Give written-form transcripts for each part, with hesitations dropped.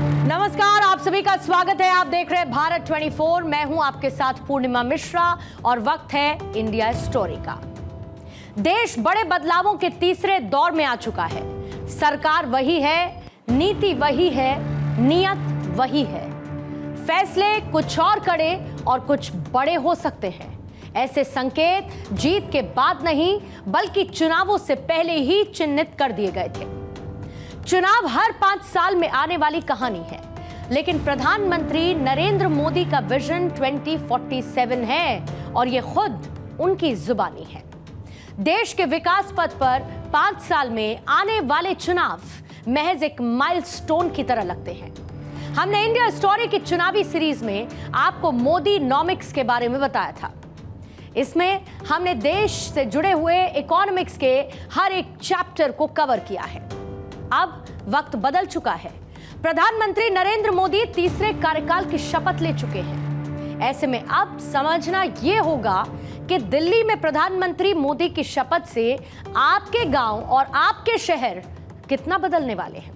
नमस्कार, आप सभी का स्वागत है। आप देख रहे हैं भारत 24। मैं हूं आपके साथ पूर्णिमा मिश्रा और वक्त है इंडिया स्टोरी का। देश बड़े बदलावों के तीसरे दौर में आ चुका है। सरकार वही है, नीति वही है, नियत वही है। फैसले कुछ और कड़े और कुछ बड़े हो सकते हैं। ऐसे संकेत जीत के बाद नहीं बल्कि चुनावों से पहले ही चिन्हित कर दिए गए थे। चुनाव हर 5 साल में आने वाली कहानी है, लेकिन प्रधानमंत्री नरेंद्र मोदी का विजन 2047 है और ये खुद उनकी जुबानी है। देश के विकास पथ पर 5 साल में आने वाले चुनाव महज एक माइलस्टोन की तरह लगते हैं। हमने इंडिया स्टोरी की चुनावी सीरीज में आपको मोदी नॉमिक्स के बारे में बताया था। इसमें हमने देश से जुड़े हुए इकोनॉमिक्स के हर एक चैप्टर को कवर किया है। अब वक्त बदल चुका है। प्रधानमंत्री नरेंद्र मोदी तीसरे कार्यकाल की शपथ ले चुके हैं। ऐसे में अब समझना यह होगा कि दिल्ली में प्रधानमंत्री मोदी की शपथ से आपके गांव और आपके शहर कितना बदलने वाले हैं।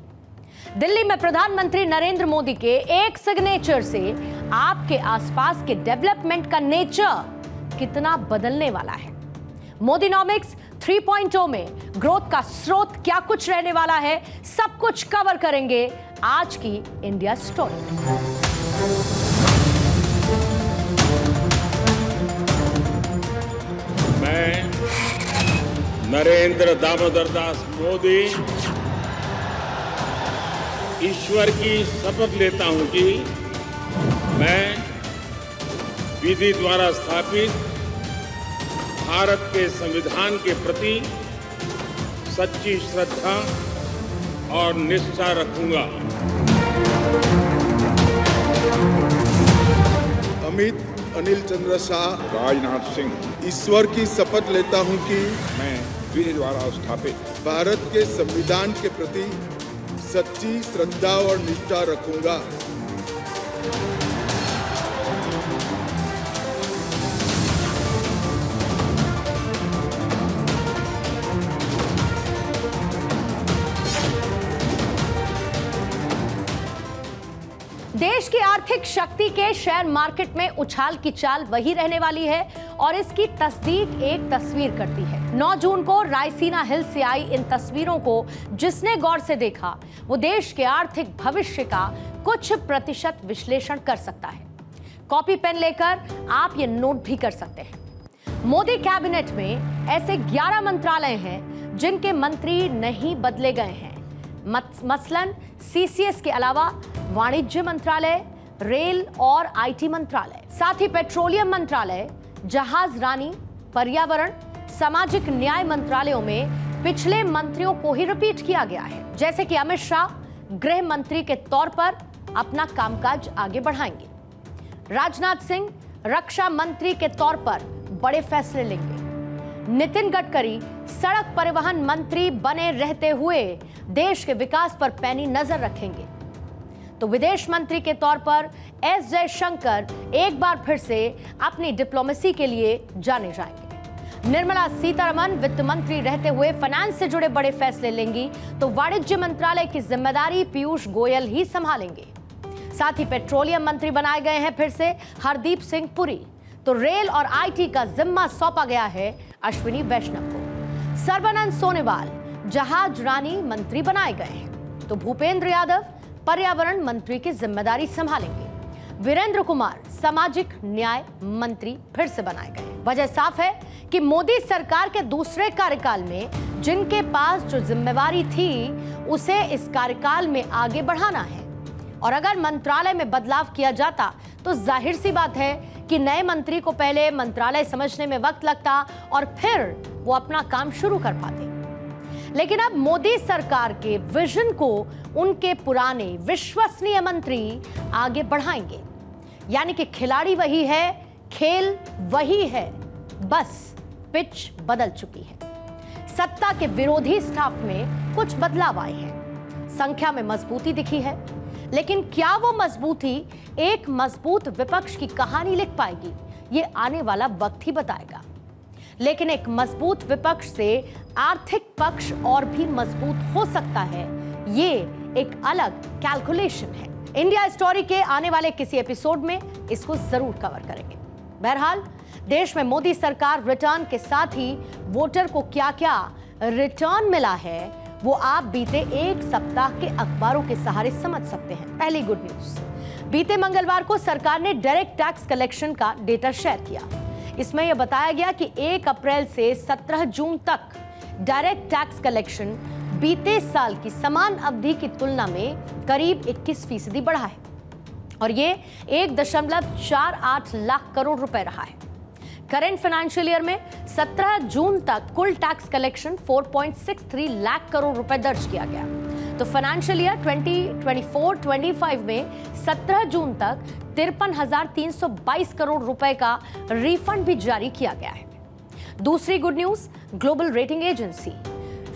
दिल्ली में प्रधानमंत्री नरेंद्र मोदी के एक सिग्नेचर से आपके आसपास के डेवलपमेंट का नेचर कितना बदलने वाला है। मोदीनॉमिक्स 3.0 में ग्रोथ का स्रोत क्या कुछ रहने वाला है, सब कुछ कवर करेंगे आज की इंडिया स्टोरी। मैं नरेंद्र दामोदर दास मोदी ईश्वर की शपथ लेता हूं कि मैं विधि द्वारा स्थापित भारत के संविधान के प्रति सच्ची श्रद्धा और निष्ठा रखूंगा। अमित अनिल चंद्र शाह राजनाथ सिंह ईश्वर की शपथ लेता हूं कि मैं विधि द्वारा स्थापित भारत के संविधान के प्रति सच्ची श्रद्धा और निष्ठा रखूंगा। देश की आर्थिक शक्ति के शेयर मार्केट में उछाल की चाल वही रहने वाली है और इसकी तस्दीक एक तस्वीर करती है। 9 जून को रायसीना हिल से आई इन तस्वीरों को जिसने गौर से देखा वो देश के आर्थिक भविष्य का कुछ प्रतिशत विश्लेषण कर सकता है। कॉपी पेन लेकर आप ये नोट भी कर सकते हैं। मोदी कैबिनेट में ऐसे 11 मंत्रालय हैं जिनके मंत्री नहीं बदले गए हैं। मसलन सीसीएस के अलावा वाणिज्य मंत्रालय, रेल और आईटी मंत्रालय, साथ ही पेट्रोलियम मंत्रालय, जहाज रानी, पर्यावरण, सामाजिक न्याय मंत्रालयों में पिछले मंत्रियों को ही रिपीट किया गया है। जैसे कि अमित शाह गृह मंत्री के तौर पर अपना कामकाज आगे बढ़ाएंगे। राजनाथ सिंह रक्षा मंत्री के तौर पर बड़े फैसले लेंगे। नितिन गडकरी सड़क परिवहन मंत्री बने रहते हुए देश के विकास पर पैनी नजर रखेंगे। तो विदेश मंत्री के तौर पर एस जयशंकर एक बार फिर से अपनी डिप्लोमेसी के लिए जाने जाएंगे। निर्मला सीतारमण वित्त मंत्री रहते हुए फाइनेंस से जुड़े बड़े फैसले लेंगी, तो वाणिज्य मंत्रालय की जिम्मेदारी पीयूष गोयल ही संभालेंगे। साथ ही पेट्रोलियम मंत्री बनाए गए हैं फिर से हरदीप सिंह पुरी, तो रेल और आईटी का जिम्मा सौंपा गया है अश्विनी वैष्णव को। सर्बानंद सोनोवाल जहाज रानी मंत्री बनाए गए हैं, तो भूपेंद्र यादव पर्यावरण मंत्री की जिम्मेदारी संभालेंगे। वीरेंद्र कुमार सामाजिक न्याय मंत्री फिर से बनाए गए। वजह साफ है कि मोदी सरकार के दूसरे कार्यकाल में जिनके पास जो जिम्मेवारी थी उसे इस कार्यकाल में आगे बढ़ाना है। और अगर मंत्रालय में बदलाव किया जाता तो जाहिर सी बात है कि नए मंत्री को पहले मंत्रालय समझने में वक्त लगता और फिर वो अपना काम शुरू कर पाते। लेकिन अब मोदी सरकार के विजन को उनके पुराने विश्वसनीय मंत्री आगे बढ़ाएंगे। यानी कि खिलाड़ी वही है, खेल वही है, बस पिच बदल चुकी है। सत्ता के विरोधी स्टाफ में कुछ बदलाव आए हैं। संख्या में मजबूती दिखी है, लेकिन क्या वो मजबूती एक मजबूत विपक्ष की कहानी लिख पाएगी, ये आने वाला वक्त ही बताएगा। लेकिन एक मजबूत विपक्ष से आर्थिक पक्ष और भी मजबूत हो सकता है, ये एक अलग कैलकुलेशन है। इंडिया स्टोरी के आने वाले किसी एपिसोड में इसको जरूर कवर करेंगे। बहरहाल देश में मोदी सरकार रिटर्न के साथ ही वोटर को क्या क्या रिटर्न मिला है वो आप बीते एक सप्ताह के अखबारों के सहारे समझ सकते हैं। पहली गुड न्यूज, बीते मंगलवार को सरकार ने डायरेक्ट टैक्स कलेक्शन का डेटा शेयर किया। इसमें यह बताया गया कि 1 अप्रैल से 17 जून तक डायरेक्ट टैक्स कलेक्शन बीते साल की समान अवधि की तुलना में करीब 21% बढ़ा है और ये 1.48 लाख करोड़ रुपए रहा है। करंट फाइनेंशियल ईयर में 17 जून तक कुल टैक्स कलेक्शन 4.63 लाख करोड़ रुपए दर्ज किया गया। तो फाइनेंशियल ईयर 2024-25 में 17 जून तक 53,322 करोड़ रुपए का रिफंड भी जारी किया गया है। दूसरी good news, global rating agency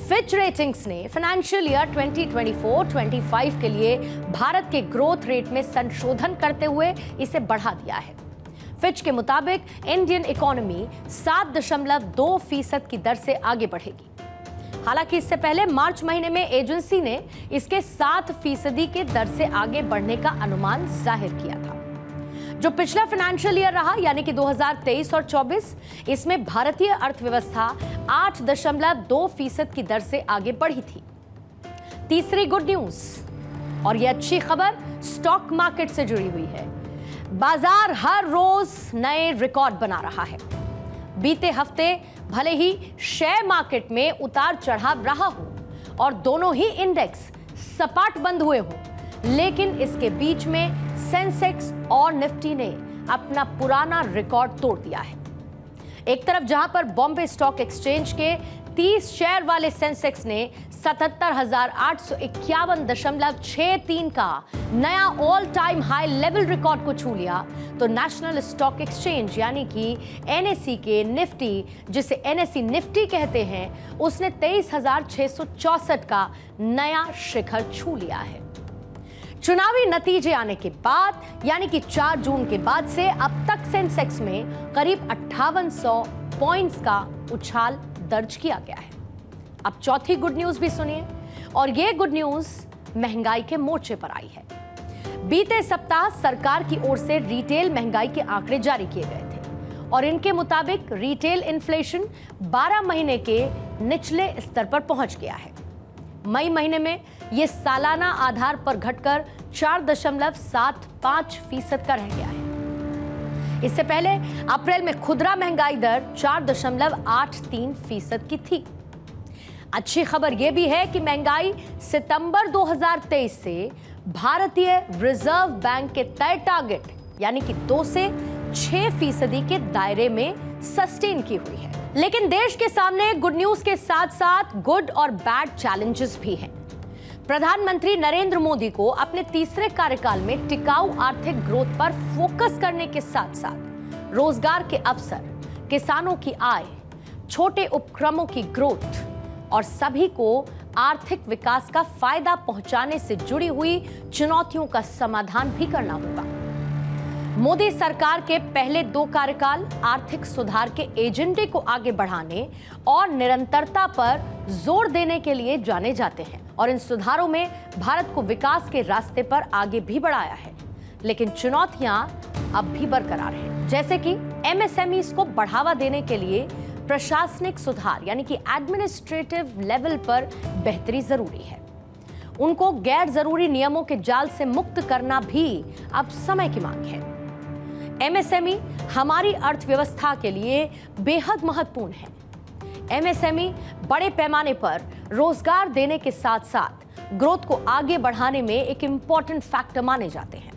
Fitch ratings ने फाइनेंशियल ईयर 2024-25 के लिए भारत के ग्रोथ रेट में संशोधन करते हुए इसे बढ़ा दिया है। फिच के मुताबिक इंडियन इकोनॉमी 7.2% की दर से आगे बढ़ेगी। हालांकि इससे पहले मार्च महीने में एजेंसी ने इसके 7% के दर से आगे बढ़ने का अनुमान जाहिर किया था। जो पिछला फाइनेंशियल ईयर रहा यानी कि 2023 और 24, इसमें भारतीय अर्थव्यवस्था 8.2% की दर से आगे बढ़ी थी। तीसरी गुड न्यूज, और यह अच्छी खबर स्टॉक मार्केट से जुड़ी हुई है। बाजार हर रोज नए रिकॉर्ड बना रहा है। बीते हफ्ते भले ही शेयर मार्केट में उतार चढ़ाव रहा हो और दोनों ही इंडेक्स सपाट बंद हुए हों, लेकिन इसके बीच में सेंसेक्स और निफ्टी ने अपना पुराना रिकॉर्ड तोड़ दिया है। एक तरफ जहां पर बॉम्बे स्टॉक एक्सचेंज के 30 शेयर वाले सेंसेक्स ने 77,851.63 का नया all time high level record को छू लिया, तो नेशनल स्टॉक एक्सचेंज यानी कि एनएसई के निफ्टी, जिसे एनएसई निफ्टी कहते हैं, उसने 23,664 का नया शिखर छू लिया है। चुनावी नतीजे आने के बाद यानी कि 4 जून के बाद से अब तक सेंसेक्स में करीब 5800 पॉइंट्स का उछाल दर्ज किया गया है। अब चौथी गुड न्यूज भी सुनिए, और ये गुड न्यूज महंगाई के मोर्चे पर आई है। बीते सप्ताह सरकार की ओर से रिटेल महंगाई के आंकड़े जारी किए गए थे और इनके मुताबिक रिटेल इन्फ्लेशन 12 महीने के निचले स्तर पर पहुंच गया है। मई महीने में यह सालाना आधार पर घटकर 4.75% का रह गया है। इससे पहले अप्रैल में खुदरा महंगाई दर 4.83% की थी। अच्छी खबर यह भी है कि महंगाई सितंबर 2023 से भारतीय रिजर्व बैंक के तय टारगेट यानी कि 2 से 6% के दायरे में सस्टेन की हुई है। लेकिन देश के सामने गुड न्यूज के साथ साथ गुड और बैड चैलेंजेस भी हैं। प्रधानमंत्री नरेंद्र मोदी को अपने तीसरे कार्यकाल में टिकाऊ आर्थिक ग्रोथ पर फोकस करने के साथ साथ रोजगार के अवसर, किसानों की आय, छोटे उपक्रमों की ग्रोथ और सभी को आर्थिक विकास का फायदा पहुंचाने से जुड़ी हुई चुनौतियों का समाधान भी करना होगा। मोदी सरकार के पहले 2 कार्यकाल आर्थिक सुधार के एजेंडे को आगे बढ़ाने और निरंतरता पर जोर देने के लिए जाने जाते हैं और इन सुधारों में भारत को विकास के रास्ते पर आगे भी बढ़ाया है। लेकिन चुनौतियां अब भी बरकरार हैं, जैसे कि एमएसएमईज को बढ़ावा देने के लिए प्रशासनिक सुधार यानी कि एडमिनिस्ट्रेटिव लेवल पर बेहतरी जरूरी है। उनको गैर जरूरी नियमों के जाल से मुक्त करना भी अब समय की मांग है। एमएसएमई हमारी अर्थव्यवस्था के लिए बेहद महत्वपूर्ण है। एमएसएमई बड़े पैमाने पर रोजगार देने के साथ साथ ग्रोथ को आगे बढ़ाने में एक इंपॉर्टेंट फैक्टर माने जाते हैं।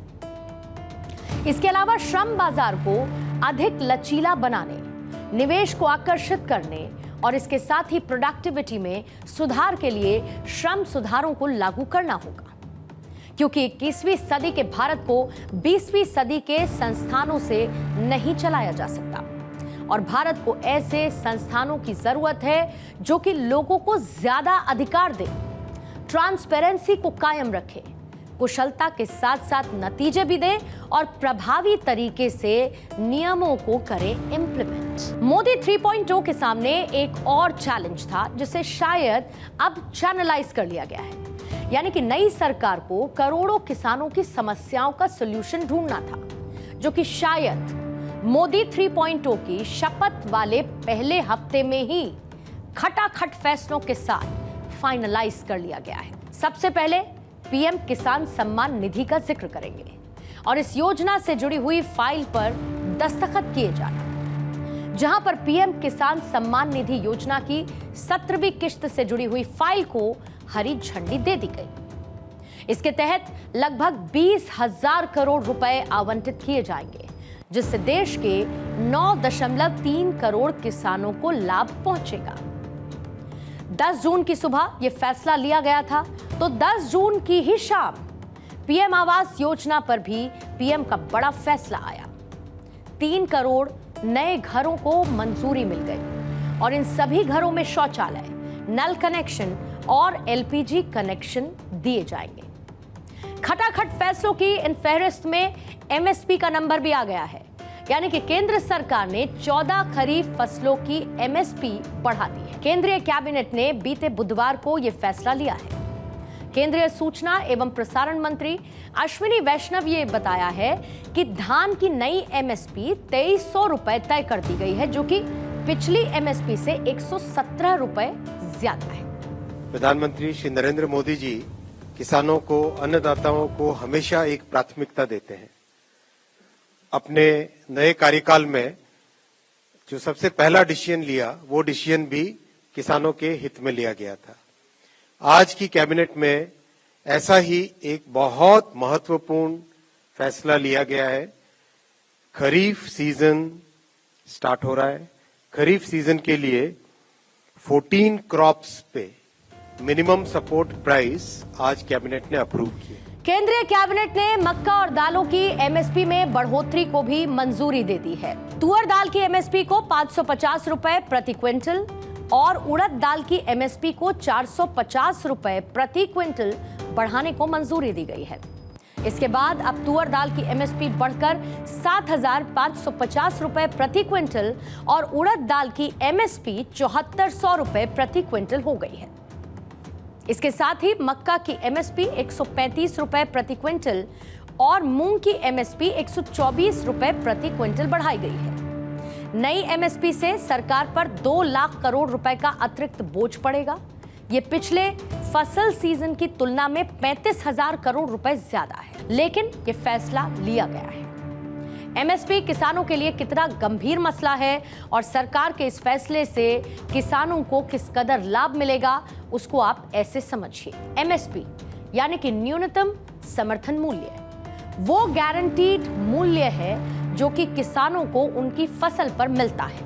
इसके अलावा श्रम बाजार को अधिक लचीला बनाने, निवेश को आकर्षित करने और इसके साथ ही प्रोडक्टिविटी में सुधार के लिए श्रम सुधारों को लागू करना होगा, क्योंकि 21वीं सदी के भारत को 20वीं सदी के संस्थानों से नहीं चलाया जा सकता और भारत को ऐसे संस्थानों की जरूरत है जो कि लोगों को ज्यादा अधिकार दे, ट्रांसपेरेंसी को कायम रखे, कुशलता के साथ साथ नतीजे भी दे और प्रभावी तरीके से नियमों को करें इंप्लीमेंट। मोदी 3.0 के सामने एक और चैलेंज था जिसे शायद अब चैनलाइज कर लिया गया है, यानी कि नई सरकार को करोड़ों किसानों की समस्याओं का सॉल्यूशन ढूंढना था, जो कि शायद मोदी 3.0 की शपथ वाले पहले हफ्ते में ही खटाखट फैसलों के साथ फाइनलाइज कर लिया गया है। सबसे पहले पीएम किसान सम्मान निधि का जिक्र करेंगे और इस योजना से जुड़ी हुई फाइल पर दस्तखत किए जाना, जहां पर पीएम किसान सम्मान निधि योजना की 17वीं किश्त से जुड़ी हुई फाइल को हरी झंडी दे दी गई। इसके तहत लगभग 20,000 करोड़ रुपए आवंटित किए जाएंगे, जिससे देश के 9.3 करोड़ किसानों को लाभ पहुंचेगा। 10 जून की सुबह यह फैसला लिया गया था, तो 10 जून की ही शाम पीएम आवास योजना पर भी पीएम का बड़ा फैसला आया। 3 करोड़ नए घरों को मंजूरी मिल गई और इन सभी घरों में शौचालय, नल कनेक्शन और एलपीजी कनेक्शन दिए जाएंगे। खटाखट फैसलों की इन फहरिस्त में एमएसपी का नंबर भी आ गया है, यानी कि केंद्र सरकार ने 14 खरीफ फसलों की एमएसपी बढ़ा दी है। केंद्रीय कैबिनेट ने बीते बुधवार को यह फैसला लिया है। केंद्रीय सूचना एवं प्रसारण मंत्री अश्विनी वैष्णव ये बताया है कि धान की नई एमएसपी 2300 रुपए तय कर दी गई है, जो कि पिछली एमएसपी से 117 रुपए ज्यादा है। प्रधानमंत्री श्री नरेंद्र मोदी जी किसानों को, अन्नदाताओं को हमेशा एक प्राथमिकता देते हैं। अपने नए कार्यकाल में जो सबसे पहला डिसीजन लिया, वो डिसीजन भी किसानों के हित में लिया गया था। आज की कैबिनेट में ऐसा ही एक बहुत महत्वपूर्ण फैसला लिया गया है। खरीफ सीजन स्टार्ट हो रहा है। खरीफ सीजन के लिए 14 क्रॉप्स पे मिनिमम सपोर्ट प्राइस आज कैबिनेट ने अप्रूव किया। केंद्रीय कैबिनेट ने मक्का और दालों की एमएसपी में बढ़ोतरी को भी मंजूरी दे दी है। तुअर दाल की एमएसपी को 550 रुपए प्रति क्विंटल और उड़द दाल की एमएसपी को 450 रुपए प्रति क्विंटल बढ़ाने को मंजूरी दी गई है। इसके बाद अब तुअर दाल की एमएसपी बढ़कर 7,550 रुपए प्रति क्विंटल और उड़द दाल की एमएसपी 7400 रुपए प्रति क्विंटल हो गई है। इसके साथ ही मक्का की एमएसपी 135 रुपए प्रति क्विंटल और मूंग की एमएसपी 124 रुपए प्रति क्विंटल बढ़ाई गई है। नई एमएसपी से सरकार पर 2 लाख करोड़ रुपए का अतिरिक्त बोझ पड़ेगा। ये पिछले फसल सीजन की तुलना में 35,000 करोड़ रुपए ज्यादा है, लेकिन ये फैसला लिया गया है। एमएसपी किसानों के लिए कितना गंभीर मसला है और सरकार के इस फैसले से किसानों को किस कदर लाभ मिलेगा, उसको आप ऐसे समझिए। एमएसपी यानी कि न्यूनतम समर्थन मूल्य, वो गारंटीड मूल्य है जो कि किसानों को उनकी फसल पर मिलता है,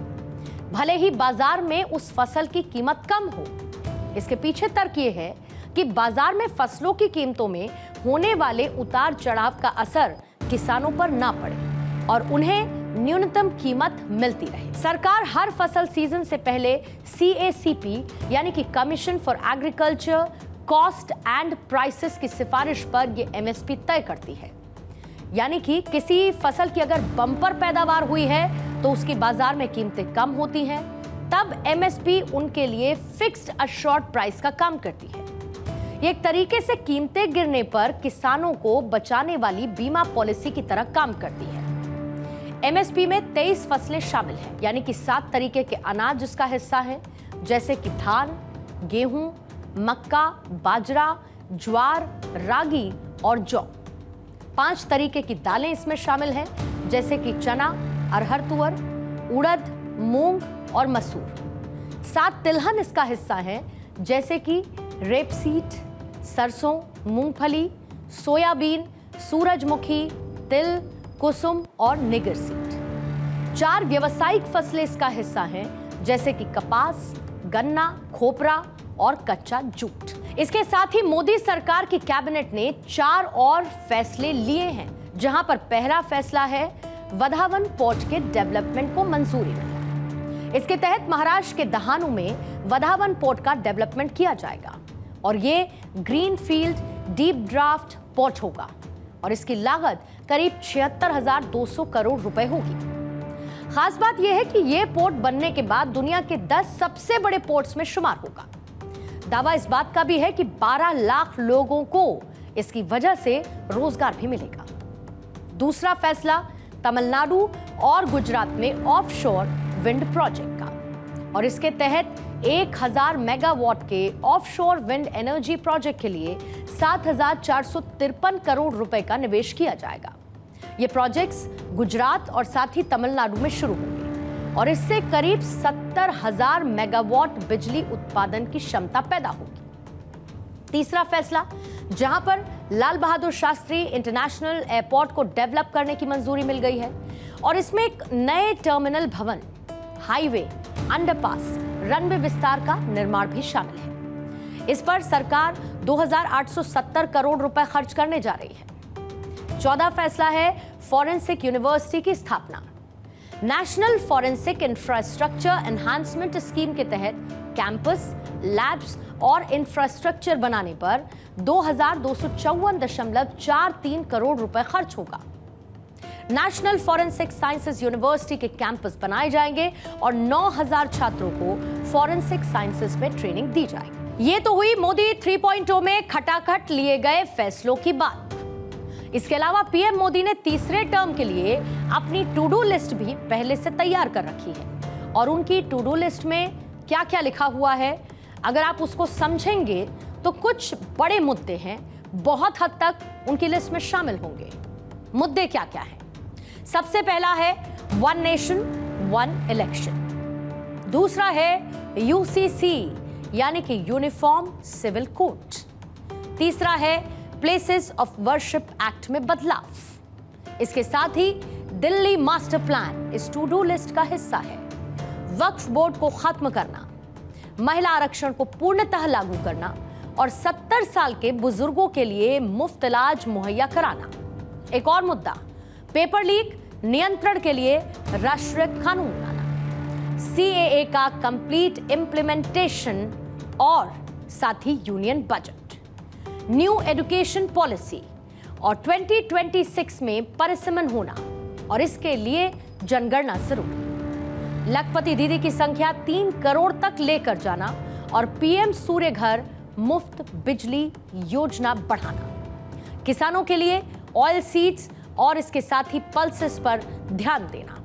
भले ही बाजार में उस फसल की कीमत कम हो। इसके पीछे तर्क ये है कि बाजार में फसलों की कीमतों में होने वाले उतार चढ़ाव का असर किसानों पर ना पड़े और उन्हें न्यूनतम कीमत मिलती रहे। सरकार हर फसल सीजन से पहले CACP यानी कि commission for agriculture cost and prices की सिफारिश पर यह एमएसपी तय करती है। यानी कि किसी फसल की अगर बम्पर पैदावार हुई है तो उसकी बाजार में कीमतें कम होती हैं, तब एमएसपी उनके लिए फिक्स्ड अश्योर्ड प्राइस का काम करती है। ये एक तरीके से कीमतें गिरने पर किसानों को बचाने वाली बीमा पॉलिसी की तरह काम करती है। एमएसपी में 23 फसलें शामिल हैं, यानी कि 7 तरीके के अनाज इसका हिस्सा है, जैसे कि धान, गेहूं, मक्का, बाजरा, ज्वार, रागी और जौ। 5 तरीके की दालें इसमें शामिल हैं, जैसे कि चना, अरहर तुअर, उड़द, मूंग और मसूर। 7 तिलहन इसका हिस्सा है, जैसे कि रेपसीड, सरसों, मूंगफली, सोयाबीन, सूरजमुखी, तिल, कुसुम और निगर सीड। 4 व्यावसायिक फसलें इसका हिस्सा हैं, जैसे कि कपास, गन्ना, खोपरा और कच्चा जूट। इसके साथ ही मोदी सरकार की कैबिनेट ने 4 और फैसले लिए हैं, जहां पर पहला फैसला है वधावन पोर्ट के डेवलपमेंट को मंजूरी मिलना। इसके तहत महाराष्ट्र के दहानू में वधावन पोर्ट का डेवलपमेंट किया जाएगा और ये green field deep draft port होगा और इसकी लागत करीब 76,200 करोड़ रुपए होगी। खास बात यह है कि यह पोर्ट बनने के बाद दुनिया के 10 सबसे बड़े पोर्ट्स में शुमार होगा। दावा इस बात का भी है कि 12 लाख लोगों को इसकी वजह से रोजगार भी मिलेगा। दूसरा फैसला तमिलनाडु और गुजरात में ऑफशोर विंड प्रोजेक्ट का, और इसके तहत 1000 मेगावाट के ऑफशोर विंड एनर्जी प्रोजेक्ट के लिए 7,453 करोड़ रुपए का निवेश किया जाएगा। ये प्रोजेक्ट्स गुजरात और साथ ही तमिलनाडु में शुरू होंगे और इससे करीब 70,000 मेगावाट बिजली उत्पादन की क्षमता पैदा होगी। तीसरा फैसला, जहां पर लाल बहादुर शास्त्री इंटरनेशनल एयरपोर्ट को डेवलप करने की मंजूरी मिल गई है और इसमें एक नए टर्मिनल भवन, हाईवे, अंडरपास, रनवे विस्तार का निर्माण भी शामिल है। इस पर सरकार 2,870 करोड़ रुपए खर्च करने जा रही है। 14 फैसला है फॉरेंसिक यूनिवर्सिटी की स्थापना। National forensic infrastructure enhancement scheme के तहत कैंपस, लैब्स और इंफ्रास्ट्रक्चर बनाने पर 2,254.43 करोड़ रुपए खर्च होगा। नेशनल फॉरेंसिक साइंसेज यूनिवर्सिटी के कैंपस बनाए जाएंगे और 9,000 छात्रों को फॉरेंसिक साइंसेज में ट्रेनिंग दी जाएगी। ये तो हुई मोदी 3.0 में खटाखट लिए गए फैसलों की बात। इसके अलावा पीएम मोदी ने तीसरे टर्म के लिए अपनी टू डू लिस्ट भी पहले से तैयार कर रखी है और उनकी टू डू लिस्ट में क्या क्या लिखा हुआ है, अगर आप उसको समझेंगे तो कुछ बड़े मुद्दे हैं, बहुत हद तक उनकी लिस्ट में शामिल होंगे। मुद्दे क्या क्या हैं? सबसे पहला है वन नेशन वन इलेक्शन। दूसरा है यूसीसी यानी कि यूनिफॉर्म सिविल कोड। तीसरा है प्लेसेस ऑफ वर्शिप एक्ट में बदलाव। इसके साथ ही दिल्ली मास्टर प्लान इस टू डू लिस्ट का हिस्सा है। वक्फ बोर्ड को खत्म करना, महिला आरक्षण को पूर्णतः लागू करना और 70 साल के बुजुर्गों के लिए मुफ्त इलाज मुहैया कराना। एक और मुद्दा, पेपर लीक नियंत्रण के लिए राष्ट्रीय कानून लाना, सीएए का कंप्लीट इंप्लीमेंटेशन और साथ ही union budget, new education policy और 2026 में परिसीमन होना और इसके लिए जनगणना जरूरी। लखपति दीदी की संख्या 3 करोड़ तक लेकर जाना और पीएम सूर्य घर मुफ्त बिजली योजना बढ़ाना, किसानों के लिए ऑयल सीड्स और इसके साथ ही पल्सेस पर ध्यान देना,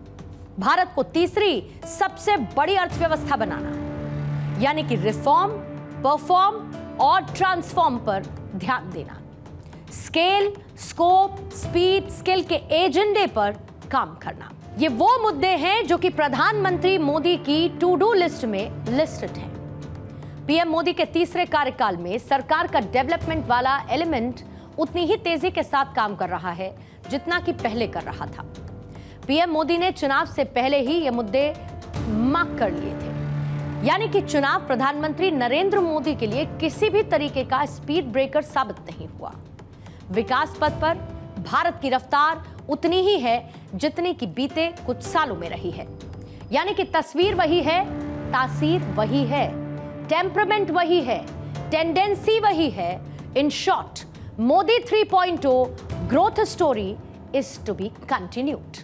भारत को तीसरी सबसे बड़ी अर्थव्यवस्था बनाना, यानी कि रिफॉर्म, परफॉर्म और ट्रांसफॉर्म पर ध्यान देना, स्केल, स्कोप, स्पीड, स्किल के एजेंडे पर काम करना। ये वो मुद्दे हैं जो कि प्रधानमंत्री मोदी की टू डू लिस्ट में लिस्टेड हैं। पीएम मोदी के तीसरे कार्यकाल में सरकार का डेवलपमेंट वाला एलिमेंट उतनी ही तेजी के साथ काम कर रहा है जितना कि पहले कर रहा था। पीएम मोदी ने चुनाव से पहले ही ये मुद्दे मार्क कर लिए थे, यानी कि चुनाव प्रधानमंत्री नरेंद्र मोदी के लिए किसी भी तरीके का स्पीड ब्रेकर साबित नहीं हुआ। विकास पथ पर भारत की रफ्तार उतनी ही है जितनी कि बीते कुछ सालों में रही है, यानी कि तस्वीर वही है, तासीर वही है, टेम्परामेंट वही है, टेंडेंसी वही है। In short, Modi 3.0 growth story is to be continued.